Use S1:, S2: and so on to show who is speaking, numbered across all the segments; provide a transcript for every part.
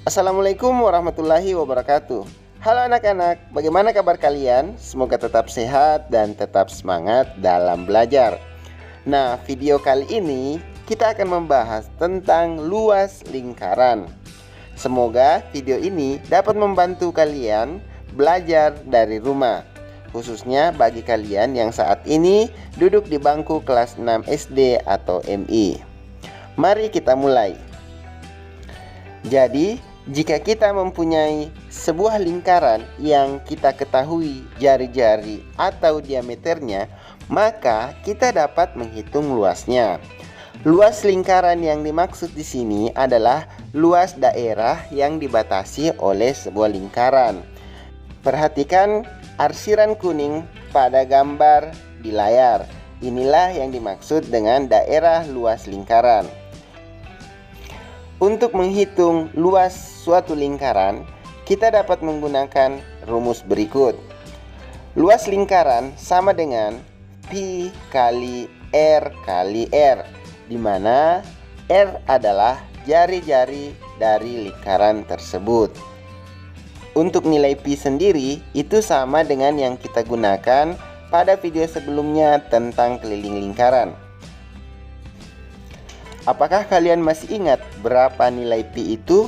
S1: Assalamualaikum warahmatullahi wabarakatuh. Halo anak-anak, bagaimana kabar kalian? Semoga tetap sehat dan tetap semangat dalam belajar. Nah, video kali ini kita akan membahas tentang luas lingkaran. Semoga video ini dapat membantu kalian belajar dari rumah, khususnya bagi kalian yang saat ini duduk di bangku kelas 6 SD atau MI. Mari kita mulai. Jadi, jika kita mempunyai sebuah lingkaran yang kita ketahui jari-jari atau diameternya, maka kita dapat menghitung luasnya. Luas lingkaran yang dimaksud di sini adalah luas daerah yang dibatasi oleh sebuah lingkaran. Perhatikan arsiran kuning pada gambar di layar. Inilah yang dimaksud dengan daerah luas lingkaran. Untuk menghitung luas suatu lingkaran, kita dapat menggunakan rumus berikut. Luas lingkaran sama dengan Pi kali R kali R, di mana R adalah jari-jari dari lingkaran tersebut. Untuk nilai Pi sendiri, itu sama dengan yang kita gunakan pada video sebelumnya tentang keliling lingkaran. Apakah kalian masih ingat berapa nilai Pi itu?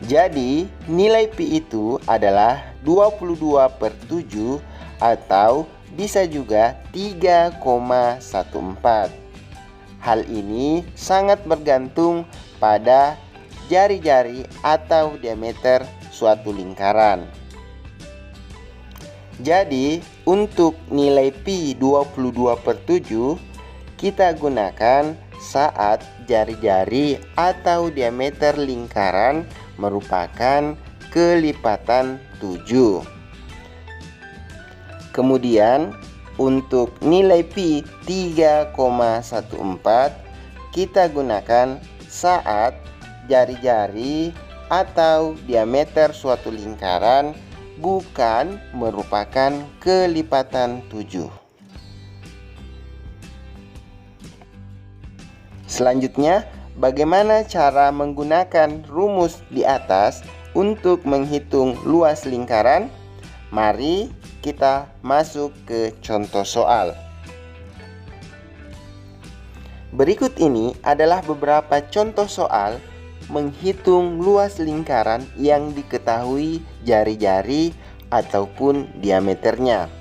S1: Jadi, nilai Pi itu adalah 22/7 atau bisa juga 3,14. Hal ini sangat bergantung pada jari-jari atau diameter suatu lingkaran. Jadi, untuk nilai Pi 22/7 kita gunakan saat jari-jari atau diameter lingkaran merupakan kelipatan 7. Kemudian untuk nilai Pi 3,14 kita gunakan saat jari-jari atau diameter suatu lingkaran bukan merupakan kelipatan 7. Selanjutnya, bagaimana cara menggunakan rumus di atas untuk menghitung luas lingkaran? Mari kita masuk ke contoh soal. Berikut ini adalah beberapa contoh soal menghitung luas lingkaran yang diketahui jari-jari ataupun diameternya.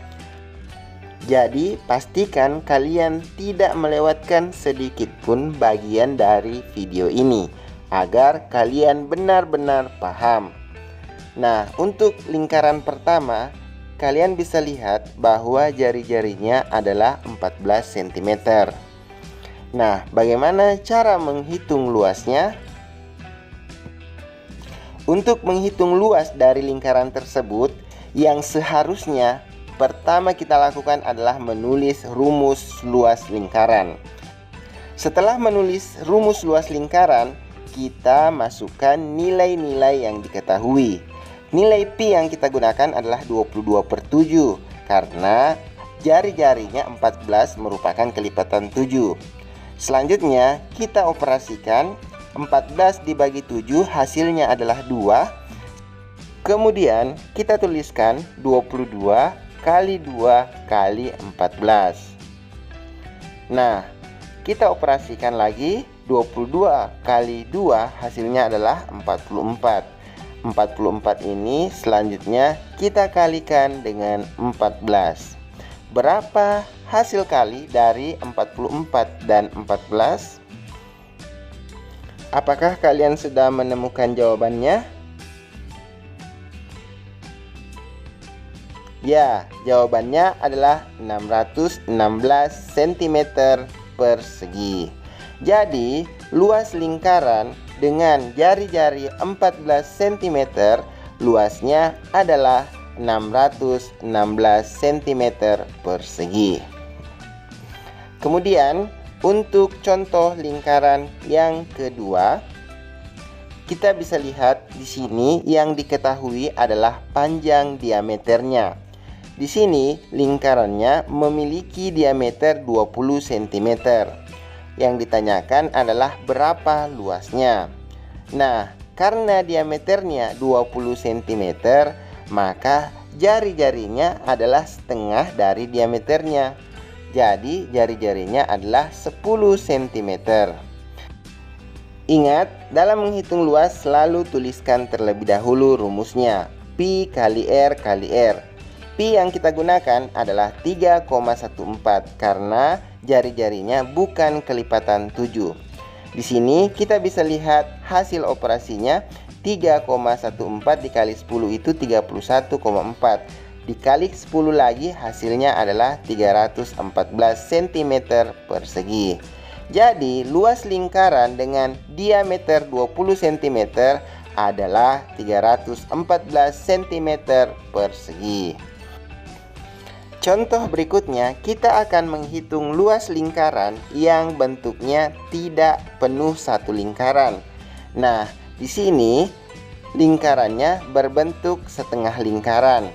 S1: Jadi, pastikan kalian tidak melewatkan sedikit pun bagian dari video ini agar kalian benar-benar paham. Nah, untuk lingkaran pertama, kalian bisa lihat bahwa jari-jarinya adalah 14 cm. Nah, bagaimana cara menghitung luasnya? Untuk menghitung luas dari lingkaran tersebut, yang seharusnya pertama kita lakukan adalah menulis rumus luas lingkaran. Setelah menulis rumus luas lingkaran, kita masukkan nilai-nilai yang diketahui. Nilai Pi yang kita gunakan adalah 22/7 karena jari-jarinya 14 merupakan kelipatan 7. Selanjutnya kita operasikan 14 dibagi 7 hasilnya adalah 2. Kemudian kita tuliskan 22 kali 2 kali 14. Nah, kita operasikan lagi 22 kali 2 hasilnya adalah 44. 44 ini selanjutnya kita kalikan dengan 14. Berapa hasil kali dari 44 dan 14? Apakah kalian sudah menemukan jawabannya? Ya, jawabannya adalah 616 cm persegi. Jadi, luas lingkaran dengan jari-jari 14 cm, luasnya adalah 616 cm persegi. Kemudian, untuk contoh lingkaran yang kedua, kita bisa lihat di sini yang diketahui adalah panjang diameternya. Di sini lingkarannya memiliki diameter 20 cm. yang ditanyakan adalah berapa luasnya. Nah, karena diameternya 20 cm, maka jari-jarinya adalah setengah dari diameternya. Jadi, jari-jarinya adalah 10 cm. Ingat, dalam menghitung luas selalu tuliskan terlebih dahulu rumusnya. Pi kali R kali R. Pi yang kita gunakan adalah 3,14 karena jari-jarinya bukan kelipatan 7. Di sini kita bisa lihat hasil operasinya 3,14 dikali 10 itu 31,4. Dikali 10 lagi hasilnya adalah 314 cm persegi. Jadi, luas lingkaran dengan diameter 20 cm adalah 314 cm persegi. Contoh berikutnya, kita akan menghitung luas lingkaran yang bentuknya tidak penuh satu lingkaran. Nah, di sini lingkarannya berbentuk setengah lingkaran,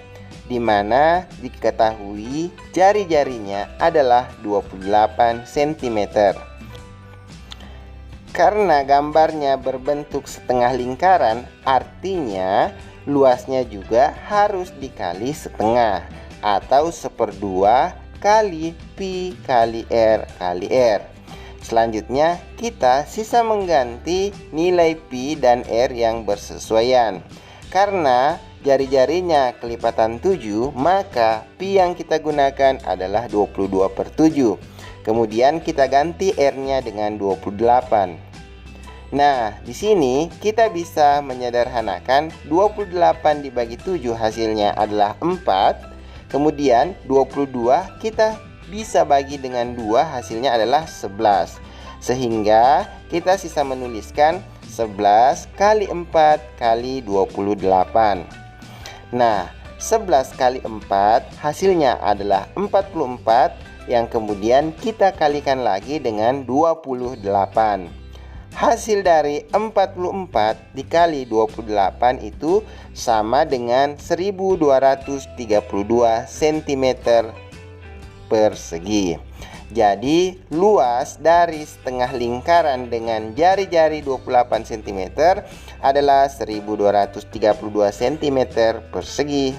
S1: di mana diketahui jari-jarinya adalah 28 cm. Karena gambarnya berbentuk setengah lingkaran, artinya luasnya juga harus dikali setengah atau 1/2 kali Pi kali R kali R. Selanjutnya kita sisa mengganti nilai Pi dan R yang bersesuaian. Karena jari-jarinya kelipatan 7, maka Pi yang kita gunakan adalah 22/7. Kemudian kita ganti R-nya dengan 28. Nah, di sini kita bisa menyederhanakan 28 dibagi 7 hasilnya adalah 4. Kemudian 22 kita bisa bagi dengan 2 hasilnya adalah 11. Sehingga kita sisa menuliskan 11 kali 4 kali 28. Nah, 11 kali 4 hasilnya adalah 44 yang kemudian kita kalikan lagi dengan 28. Hasil dari 44 dikali 28 itu sama dengan 1232 cm persegi. Jadi luas dari setengah lingkaran dengan jari-jari 28 cm adalah 1232 cm persegi.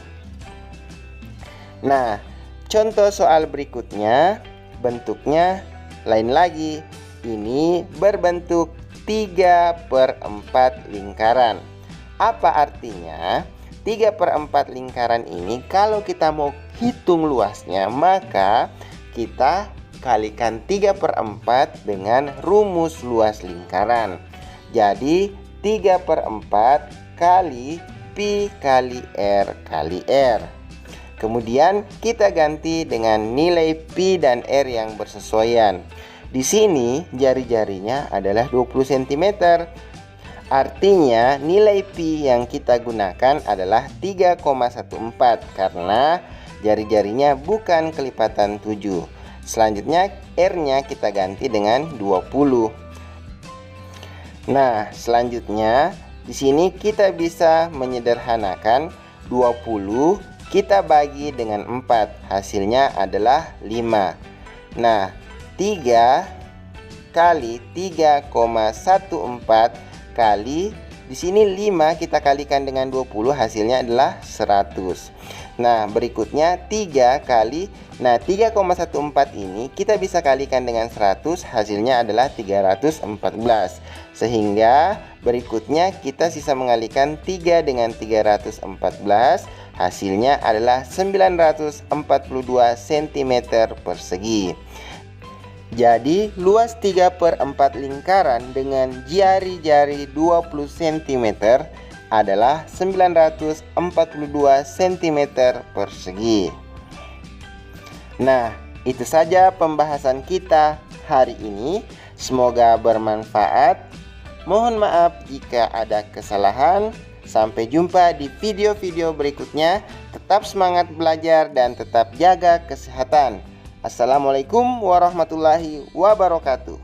S1: Nah, contoh soal berikutnya bentuknya lain lagi. Ini berbentuk 3/4 lingkaran. Apa artinya? 3/4 lingkaran ini kalau kita mau hitung luasnya, maka kita kalikan 3/4 dengan rumus luas lingkaran. Jadi 3/4 kali Pi kali R kali R. Kemudian kita ganti dengan nilai Pi dan R yang bersesuaian. Di sini jari-jarinya adalah 20 cm. Artinya nilai Pi yang kita gunakan adalah 3,14 karena jari-jarinya bukan kelipatan 7. Selanjutnya R-nya kita ganti dengan 20. Nah, selanjutnya di sini kita bisa menyederhanakan 20 kita bagi dengan 4, hasilnya adalah 5. Nah, 3 kali 3,14 kali di sini 5 kita kalikan dengan 20 hasilnya adalah 100. Nah, berikutnya 3 kali 3,14 ini kita bisa kalikan dengan 100 hasilnya adalah 314. Sehingga berikutnya kita sisa mengalikan 3 dengan 314 hasilnya adalah 942 cm persegi. Jadi luas 3/4 lingkaran dengan jari-jari 20 cm adalah 942 cm persegi. Nah, itu saja pembahasan kita hari ini. Semoga bermanfaat. Mohon maaf jika ada kesalahan. Sampai jumpa di video-video berikutnya. Tetap semangat belajar dan tetap jaga kesehatan. Assalamualaikum warahmatullahi wabarakatuh.